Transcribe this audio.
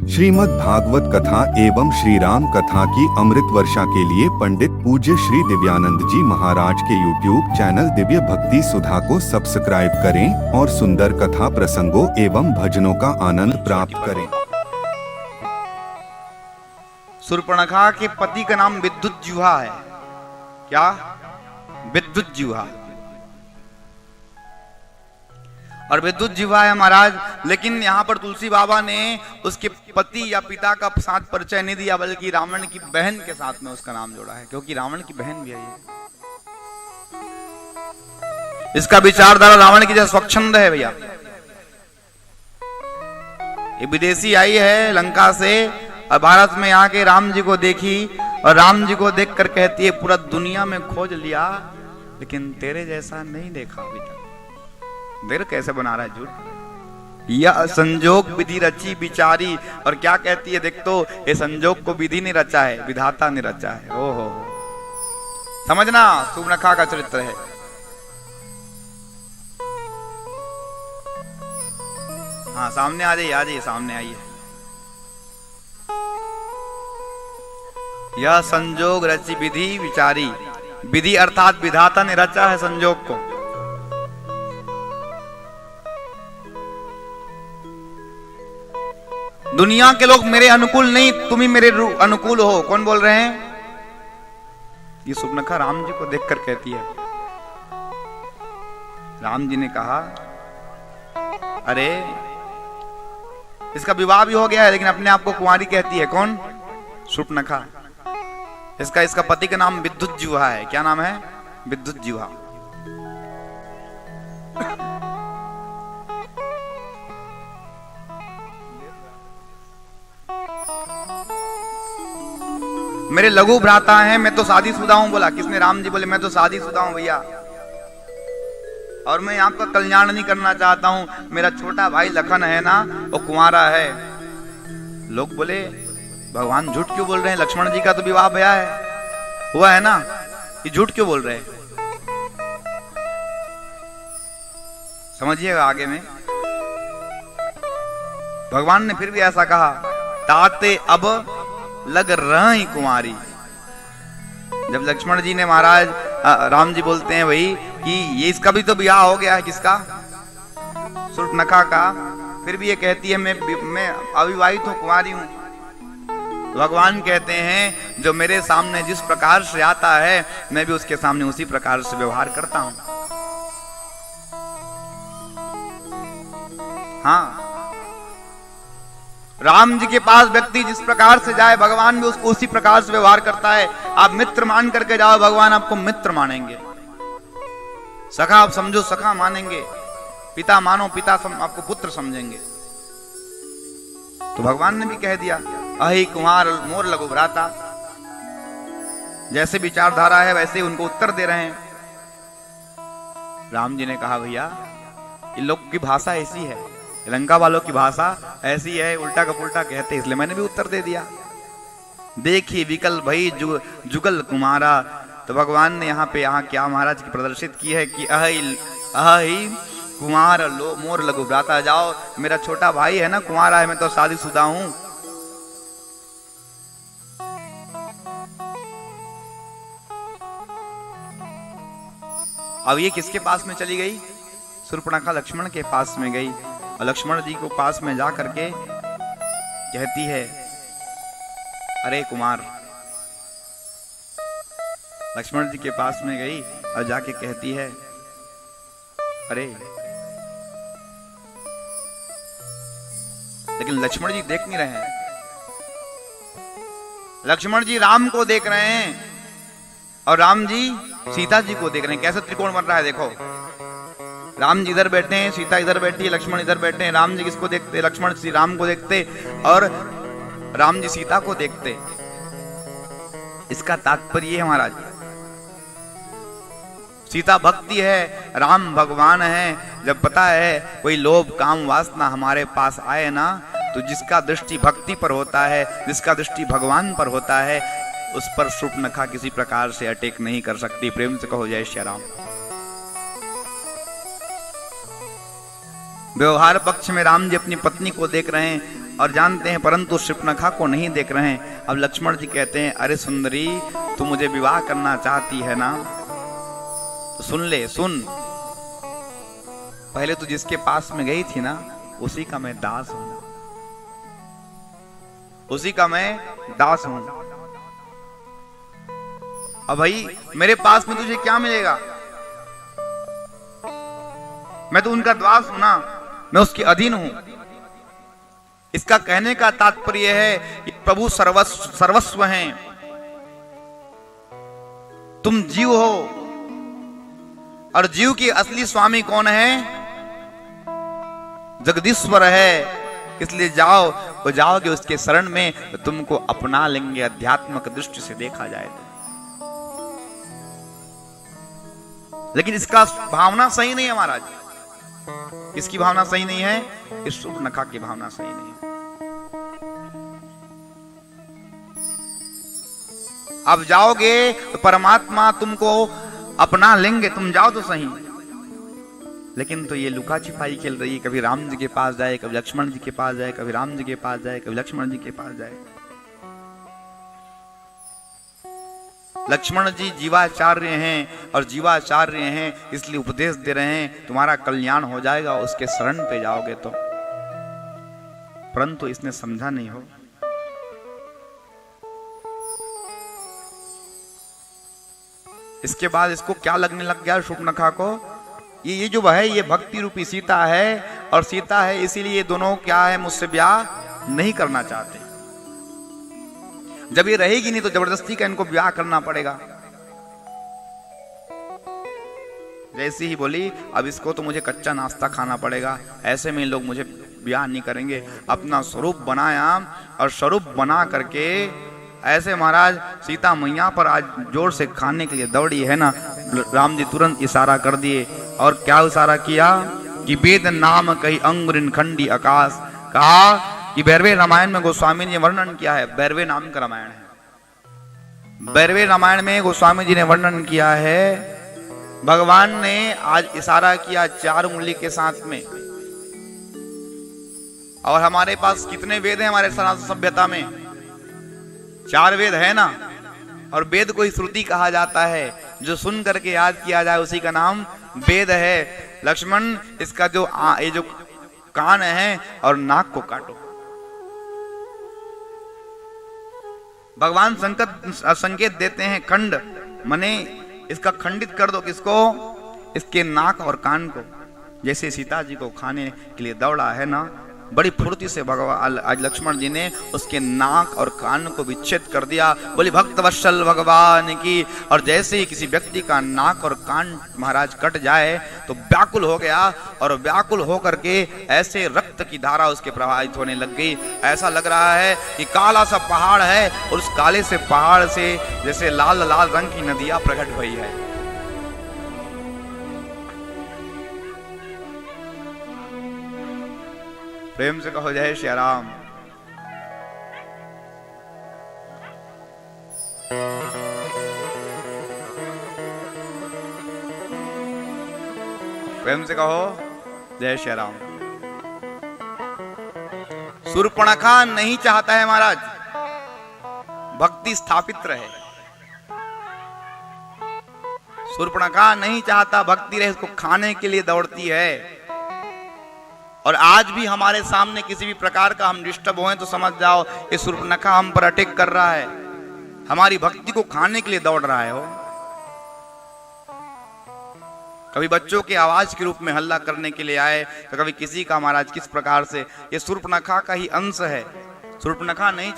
श्रीमद् भागवत कथा एवं श्री राम कथा की अमृत वर्षा के लिए पंडित पूज्य श्री दिव्यानंद जी महाराज के YouTube चैनल दिव्य भक्ति सुधा को सब्सक्राइब करें और सुंदर कथा प्रसंगों एवं भजनों का आनंद प्राप्त करें। शूर्पणखा के पति का नाम विद्युज्जिह्वा है। क्या? विद्युज्जिह्वा। और विद्युज्जिह्वा है महाराज, लेकिन यहाँ पर तुलसी बाबा ने उसके पति या पिता का साथ परिचय नहीं दिया, बल्कि रावण की बहन के साथ में उसका नाम जोड़ा है, क्योंकि रावण की बहन भी है ये। इसका विचारधारा रावण की जैसे स्वच्छंद है भैया। ये विदेशी आई है लंका से और भारत में आके राम जी को देखी और राम जी को देखकर कहती है पूरा दुनिया में खोज लिया, लेकिन तेरे जैसा नहीं देखा अभी तक। देर कैसे बना रहा है झूठ। यह संजोग विधि रची बिचारी। और क्या कहती है देख तो, ये संजोग को विधि ने रचा है, विधाता ने रचा है। ओहो, समझना शूर्पणखा का चरित्र है। हाँ सामने आ जाइए सामने आइए। यह संजोग रची विधि विचारी। विधि अर्थात विधाता ने रचा है संजोग को। दुनिया के लोग मेरे अनुकूल नहीं, तुम ही मेरे अनुकूल हो। कौन बोल रहे हैं? ये शूर्पणखा राम जी को देखकर कहती है। राम जी ने कहा अरे इसका विवाह भी हो गया है, लेकिन अपने आप को कुंवारी कहती है। कौन? शूर्पणखा। इसका पति का नाम विद्युज्जिह्वा है। क्या नाम है? विद्युज्जिह्वा। मेरे लघु भ्राता हैं, मैं तो शादीशुदा हूं। बोला किसने? राम जी बोले मैं तो शादीशुदा हूं भैया, और मैं आपका कल्याण नहीं करना चाहता हूं। मेरा छोटा भाई लखन है ना, वो कुंवारा है। लोग बोले भगवान झूठ क्यों बोल रहे हैं? लक्ष्मण जी का तो विवाह हुआ है ना, ये झूठ क्यों बोल रहे हैं? समझिएगा आगे में। भगवान ने फिर भी ऐसा कहा, ताते अब लग रही कुंवारी। जब लक्ष्मण जी ने महाराज राम जी बोलते हैं वही कि ये इसका भी तो ब्याह हो गया है। किसका? शूर्पणखा का। फिर भी ये कहती है मैं अविवाहित हूं, कुंवारी हूं। भगवान कहते हैं जो मेरे सामने जिस प्रकार से आता है, मैं भी उसके सामने उसी प्रकार से व्यवहार करता हूं। हाँ, राम जी के पास व्यक्ति जिस प्रकार से जाए, भगवान भी उसको उसी प्रकार से व्यवहार करता है। आप मित्र मान करके जाओ, भगवान आपको मित्र मानेंगे। सखा आप समझो, सखा मानेंगे। पिता मानो, पिता आपको पुत्र समझेंगे। तो भगवान ने भी कह दिया, अहि कुमार मोर लघु भ्राता। जैसे विचारधारा है वैसे उनको उत्तर दे रहे हैं। राम जी ने कहा भैया इन लोग की भाषा ऐसी है, लंका वालों की भाषा ऐसी है, उल्टा का पुल्टा कहते, इसलिए मैंने भी उत्तर दे दिया। देखिए विकल भई जुगल कुमारा। तो भगवान ने यहाँ क्या महाराज की प्रदर्शित की है कि अहि कुमार मोर लघु भ्राता। जाओ, मेरा छोटा भाई है ना, कुमारा है, मैं तो शादीशुदा हूं। अब ये किसके पास में चली गई? शूर्पणखा लक्ष्मण के पास में गई और लक्ष्मण जी को पास में जा करके कहती है अरे कुमार। लक्ष्मण जी के पास में गई और जाके कहती है अरे। लेकिन लक्ष्मण जी देख नहीं रहे हैं। लक्ष्मण जी राम को देख रहे हैं और राम जी सीता जी को देख रहे हैं। कैसे त्रिकोण बन रहा है देखो। राम जी इधर बैठे हैं, सीता इधर बैठी है, लक्ष्मण इधर बैठे हैं। राम जी किसको देखते? लक्ष्मण श्री राम को देखते और राम जी सीता को देखते। इसका तात्पर्य है महाराज, सीता भक्ति है, राम भगवान है। जब पता है कोई लोभ काम वासना हमारे पास आए ना, तो जिसका दृष्टि भक्ति पर होता है, जिसका दृष्टि भगवान पर होता है, उस पर शूर्पणखा किसी प्रकार से अटैक नहीं कर सकती। प्रेम से कहो जय श्री राम। व्यवहार पक्ष में राम जी अपनी पत्नी को देख रहे हैं और जानते हैं, परंतु शूर्पणखा को नहीं देख रहे हैं। अब लक्ष्मण जी कहते हैं, अरे सुंदरी, तू मुझे विवाह करना चाहती है ना, तो सुन ले, सुन। पहले तू जिसके पास में गई थी ना, उसी का मैं दास हूं, उसी का मैं दास हूं। अब भाई मेरे पास में तुझे क्या मिलेगा? मैं तो उनका दास हूं ना, मैं उसके अधीन हूं। इसका कहने का तात्पर्य है कि प्रभु सर्वस्व हैं, तुम जीव हो, और जीव की असली स्वामी कौन है? जगदीश्वर है। इसलिए जाओ, वो जाओगे उसके शरण में तो तुमको अपना लेंगे, अध्यात्मक दृष्टि से देखा जाए तो। लेकिन इसका भावना सही नहीं है महाराज। इसकी भावना सही नहीं है, इस शूर्पणखा की भावना सही नहीं है। अब जाओगे तो परमात्मा तुमको अपना लेंगे, तुम जाओ तो सही। लेकिन तो ये लुका छिपाई खेल रही है, कभी राम जी के पास जाए, कभी लक्ष्मण जी के पास जाए, कभी राम जी के पास जाए, कभी लक्ष्मण जी के पास जाए। लक्ष्मण जी जीवाचार्य हैं, और जीवाचार्य हैं इसलिए उपदेश दे रहे हैं, तुम्हारा कल्याण हो जाएगा उसके शरण पे जाओगे तो। परंतु इसने समझा नहीं हो। इसके बाद इसको क्या लगने लग गया शूर्पणखा को, ये जो है ये भक्ति रूपी सीता है, और सीता है इसीलिए दोनों क्या है, मुझसे ब्याह नहीं करना चाहते। जब ये रहेगी नहीं तो जबरदस्ती का इनको ब्याह करना पड़ेगा। जैसी ही बोली, अब इसको तो मुझे कच्चा नाश्ता खाना पड़ेगा, ऐसे में लोग मुझे ब्याह नहीं करेंगे। अपना स्वरूप बनाया, और स्वरूप बना करके ऐसे महाराज सीता मैया पर आज जोर से खाने के लिए दौड़ी है ना। राम जी तुरंत इशारा कर दिए, और क्या इशारा किया कि वेद नाम कही अंगुरिन खंडी आकाश। कहा कि भैरवे रामायण में गोस्वामी जी ने वर्णन किया है, भैरवे नाम का रामायण है। भैरवे रामायण में गोस्वामी जी ने वर्णन किया है, भगवान ने आज इशारा किया 4 उंगली के साथ में। और हमारे पास कितने वेद हैं हमारे सनातन सभ्यता में? 4 वेद है ना। और वेद को ही श्रुति कहा जाता है, जो सुन करके याद किया जाए उसी का नाम वेद है। लक्ष्मण, इसका जो ये जो कान है और नाक को काटो। भगवान संकेत देते हैं, खंड मने इसका खंडित कर दो। किसको? इसके नाक और कान को। जैसे सीता जी को खाने के लिए दौड़ा है ना, बड़ी फुर्ती से भगवान आज लक्ष्मण जी ने उसके नाक और कान को विच्छेद कर दिया। बोली भक्त वत्सल भगवान की। और जैसे ही किसी व्यक्ति का नाक और कान महाराज कट जाए तो व्याकुल हो गया, और व्याकुल होकर के ऐसे रक्त की धारा उसके प्रवाहित होने लग गई। ऐसा लग रहा है कि काला सा पहाड़ है, और उस काले से पहाड़ से जैसे लाल लाल रंग की नदियां प्रकट हुई है। प्रेम से कहो जय श्री राम। प्रेम से कहो जय श्री राम। शूर्पणखा नहीं चाहता है महाराज भक्ति स्थापित रहे। शूर्पणखा नहीं चाहता भक्ति रहे, उसको खाने के लिए दौड़ती है। और आज भी हमारे सामने किसी भी प्रकार का हम डिस्टर्ब हुए तो समझ जाओ ये शूर्पणखा हम पर अटैक कर रहा है, हमारी भक्ति को खाने के लिए दौड़ रहा है। हो कभी बच्चों के आवाज के रूप में हल्ला करने के लिए आए, तो कभी किसी का महाराज किस प्रकार से। ये शूर्पणखा का ही अंश है। शूर्पणखा नहीं